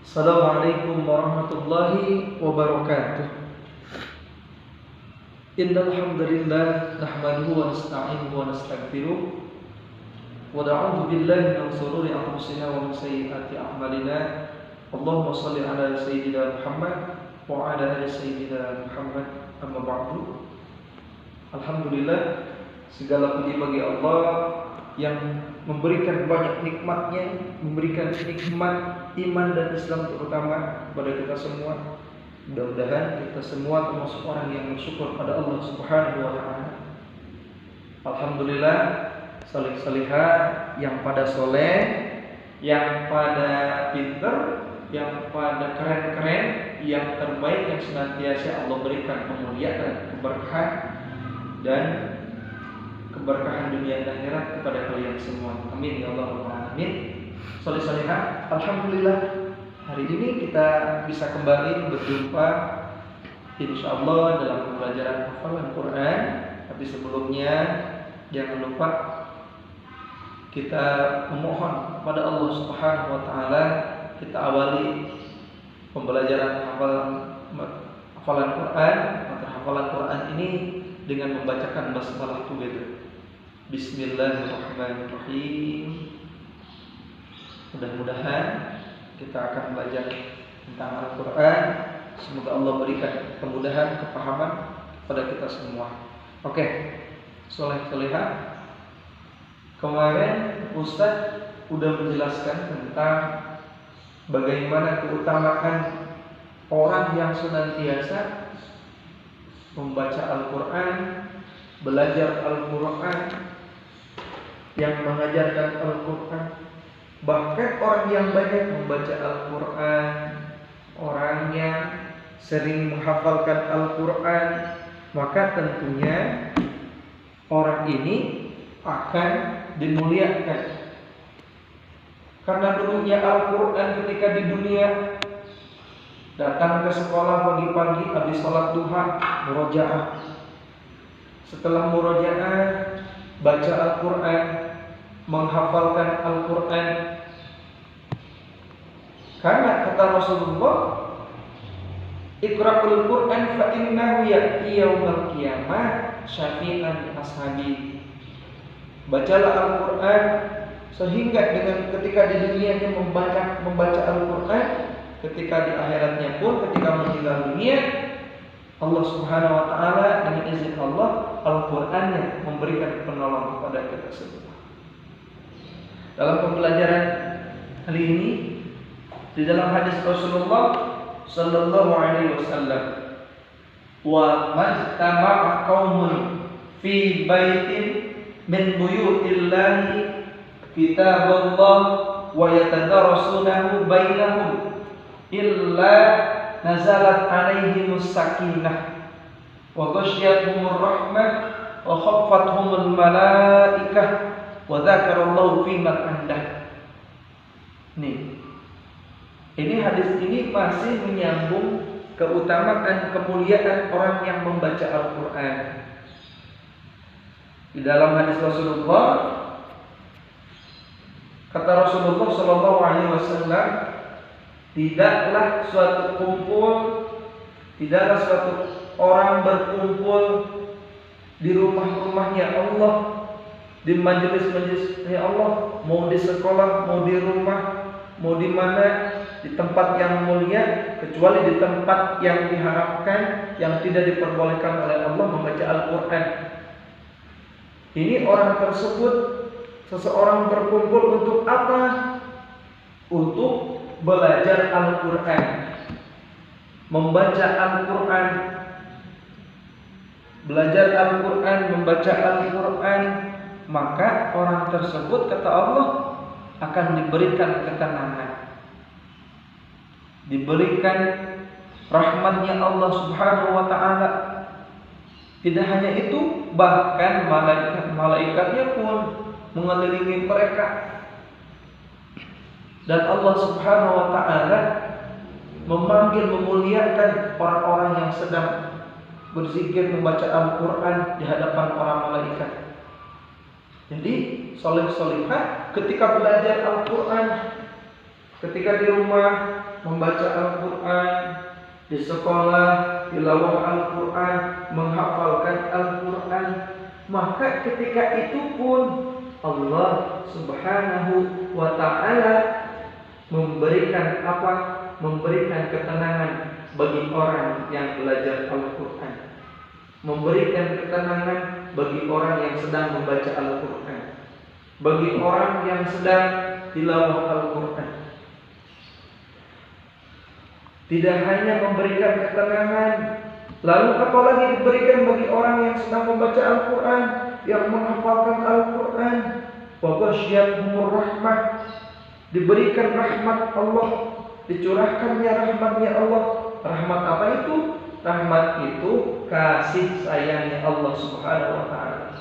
Assalamualaikum warahmatullahi wabarakatuh. Innal hamdalillah nahmaduhu wa nasta'inuhu wa nastaghfiruh wa na'udzu billahi min shururi anfusina wa min sayyiati a'malina. Allahumma shalli ala sayyidina Muhammad wa ala ali sayyidina Muhammad. Amma ba'du. Alhamdulillah, segala puji bagi Allah yang memberikan banyak nikmatnya, memberikan nikmat iman dan Islam terutama kepada kita semua. Mudah-mudahan kita semua termasuk orang yang bersyukur pada Allah Subhanahu wa taala. Alhamdulillah, salih-salihah yang pada soleh, yang pada pinter, yang pada keren-keren, yang terbaik, yang senantiasa Allah berikan kemuliaan, keberkahan dan keberkahan dunia dan akhirat kepada kalian semua. Amin ya Allah Rabbal alamin. Salih-salihah, alhamdulillah hari ini kita bisa kembali berjumpa insyaallah dalam pembelajaran hafalan Quran. Tapi sebelumnya jangan lupa kita memohon kepada Allah Subhanahu wa taala, kita awali pembelajaran hafalan Quran atau hafalan Quran ini dengan membacakan basmalah together. Bismillahirrahmanirrahim. Mudah-mudahan kita akan belajar tentang Al-Quran. Semoga Allah berikan kemudahan, kepahaman pada kita semua. Oke, soleh-solehah. Kemarin Ustaz sudah menjelaskan tentang bagaimana keutamaan orang yang senantiasa membaca Al-Quran, belajar Al-Quran, yang mengajarkan Al-Quran. Bahkan orang yang banyak membaca Al-Quran, orang yang sering menghafalkan Al-Quran, maka tentunya orang ini akan dimuliakan. Karena dulunya Al-Quran ketika di dunia, datang ke sekolah pagi-pagi habis sholat duha, murojaah. Setelah murojaah, baca Al-Quran, menghafalkan Al-Quran. Karena kata Rasulullah, Iqra'ul Quran fa innahu ya'ti yaumal qiyamah syafi'an li ashabi. Bacalah Al-Quran sehingga dengan ketika di dunianya membaca Al-Quran, ketika di akhiratnya pun ketika meninggal dunia, Allah Subhanahu wa taala dengan izin Allah, Al-Qur'annya memberikan penolong kepada kita semua. Dalam pembelajaran kali ini, di dalam hadis Rasulullah sallallahu alaihi wasallam, wa majtama'a qaumun fi baitin min buyutillahi kitaballah wa yatadarasunahu bainahum illa nazalat alaihimus sakinah wa ghasyiyatuhumur rahmah wa khaffathumul malaikah wa dzakarallahu fi man andah. Ini hadis ini masih menyambung keutamaan kemuliaan orang yang membaca Al-Quran. Di dalam hadis Rasulullah, kata Rasulullah sallallahu alaihi wasallam, tidaklah suatu orang berkumpul di rumah-rumahnya Allah, di majelis-majelisnya Allah, mau di sekolah, mau di rumah, mau di mana, di tempat yang mulia, kecuali di tempat yang diharamkan, yang tidak diperbolehkan oleh Allah, membaca Al-Quran. Ini orang tersebut, seseorang berkumpul untuk apa? Untuk belajar Al-Quran, membaca Al-Quran, belajar Al-Quran, membaca Al-Quran, maka orang tersebut kata Allah akan diberikan ketenangan, diberikan rahmatnya Allah Subhanahu wa taala. Tidak hanya itu, bahkan malaikat-malaikatnya pun mengelilingi mereka. Dan Allah Subhanahu wa taala memanggil, memuliakan orang-orang yang sedang berzikir membaca Al-Quran di hadapan para malaikat. Jadi soleh-solehah ketika belajar Al-Quran, ketika di rumah membaca Al-Quran, di sekolah tilawah Al-Quran, menghafalkan Al-Quran, maka ketika itu pun Allah Subhanahu wa ta'ala memberikan apa? Memberikan ketenangan bagi orang yang belajar Al-Quran, memberikan ketenangan bagi orang yang sedang membaca Al-Quran, bagi orang yang sedang tilawah Al-Quran. Tidak hanya memberikan ketenangan, lalu apalagi diberikan bagi orang yang sedang membaca Al-Quran, yang menghafalkan Al-Quran. Wa ghasyiyatuhumur rahmah, diberikan rahmat Allah, dicurahkannya rahmatnya Allah. Rahmat apa itu? Rahmat itu kasih sayangnya Allah Subhanahu wa ta'ala.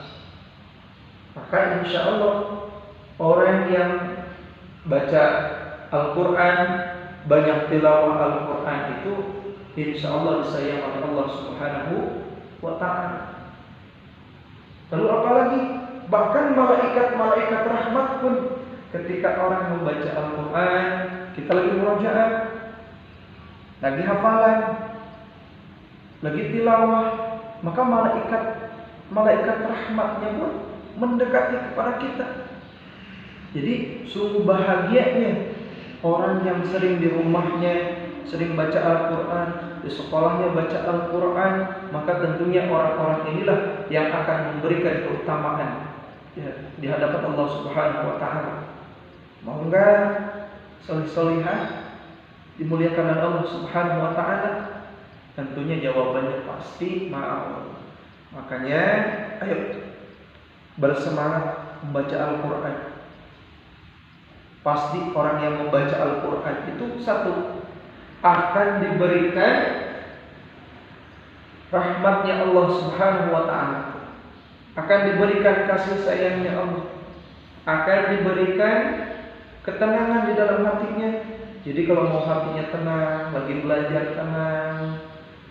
Maka insya Allah orang yang baca Al-Quran, banyak tilawah Al-Quran itu insya Allah disayang oleh Allah Subhanahu wa ta'ala. Lalu apalagi? Bahkan malaikat-malaikat rahmat pun ketika orang membaca Al-Quran, kita lagi murojaah, lagi hafalan, lagi tilawah, maka malaikat rahmatnya pun mendekati kepada kita. Jadi sungguh bahagianya orang yang sering di rumahnya sering baca Al-Quran, di sekolahnya baca Al-Quran, maka tentunya orang-orang inilah yang akan memberikan keutamaan di hadapan Allah Subhanahu wa ta'ala. Mau enggak solih-solihah dimuliakan oleh Allah Subhanahu wa ta'ala? Tentunya jawabannya pasti mau. Makanya ayo bersemangat membaca Al-Quran. Pasti orang yang membaca Al-Quran itu satu, akan diberikan rahmatnya Allah Subhanahu wa ta'ala, akan diberikan kasih sayangnya Allah, akan diberikan ketenangan di dalam hatinya. Jadi kalau mau hatinya tenang, lagi belajar tenang,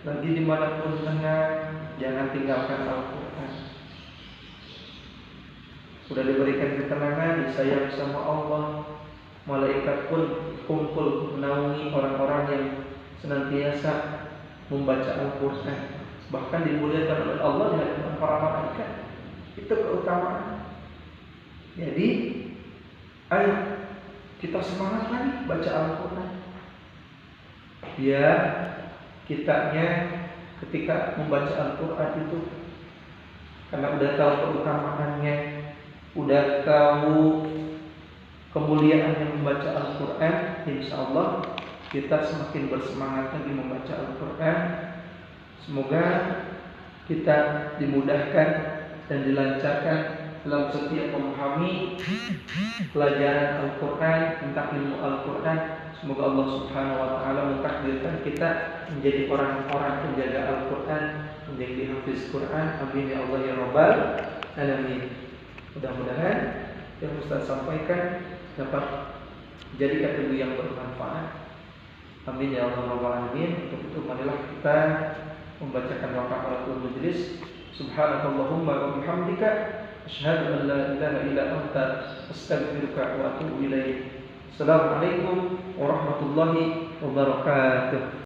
lagi dimanapun tenang, jangan tinggalkan Al-Quran. Sudah diberikan ketenangan, disayang sama Allah, malaikat pun kumpul menaungi orang-orang yang senantiasa membaca Al-Quran. Bahkan dimuliakan oleh Allah di hadapan para malaikat. Itu keutamaan. Jadi ayo kita semangat lagi baca Al-Quran, biar kitanya ketika membaca Al-Quran itu, karena udah tahu keutamaannya, udah tahu kemuliaan yang membaca Al-Quran, insya Allah kita semakin bersemangat lagi membaca Al-Quran. Semoga kita dimudahkan dan dilancarkan dalam setiap memahami pelajaran Al-Quran, tentang ilmu Al-Quran. Semoga Allah Subhanahu wa ta'ala mentakdirkan kita menjadi orang-orang penjaga Al-Quran, menjadi hafiz Quran. Amin ya Allah ya Rabbal alamin. Mudah-mudahan yang Ustaz sampaikan dapat menjadi ilmu yang bermanfaat. Amin ya Allah Rabbal alamin. Untuk itu marilah kita membacakan kafaratul majlis. Subhanakallahumma wa bihamdika asyhadu an la ilaha illa anta astaghfiruka wa atubu ilaik. Assalamualaikum warahmatullahi wabarakatuh.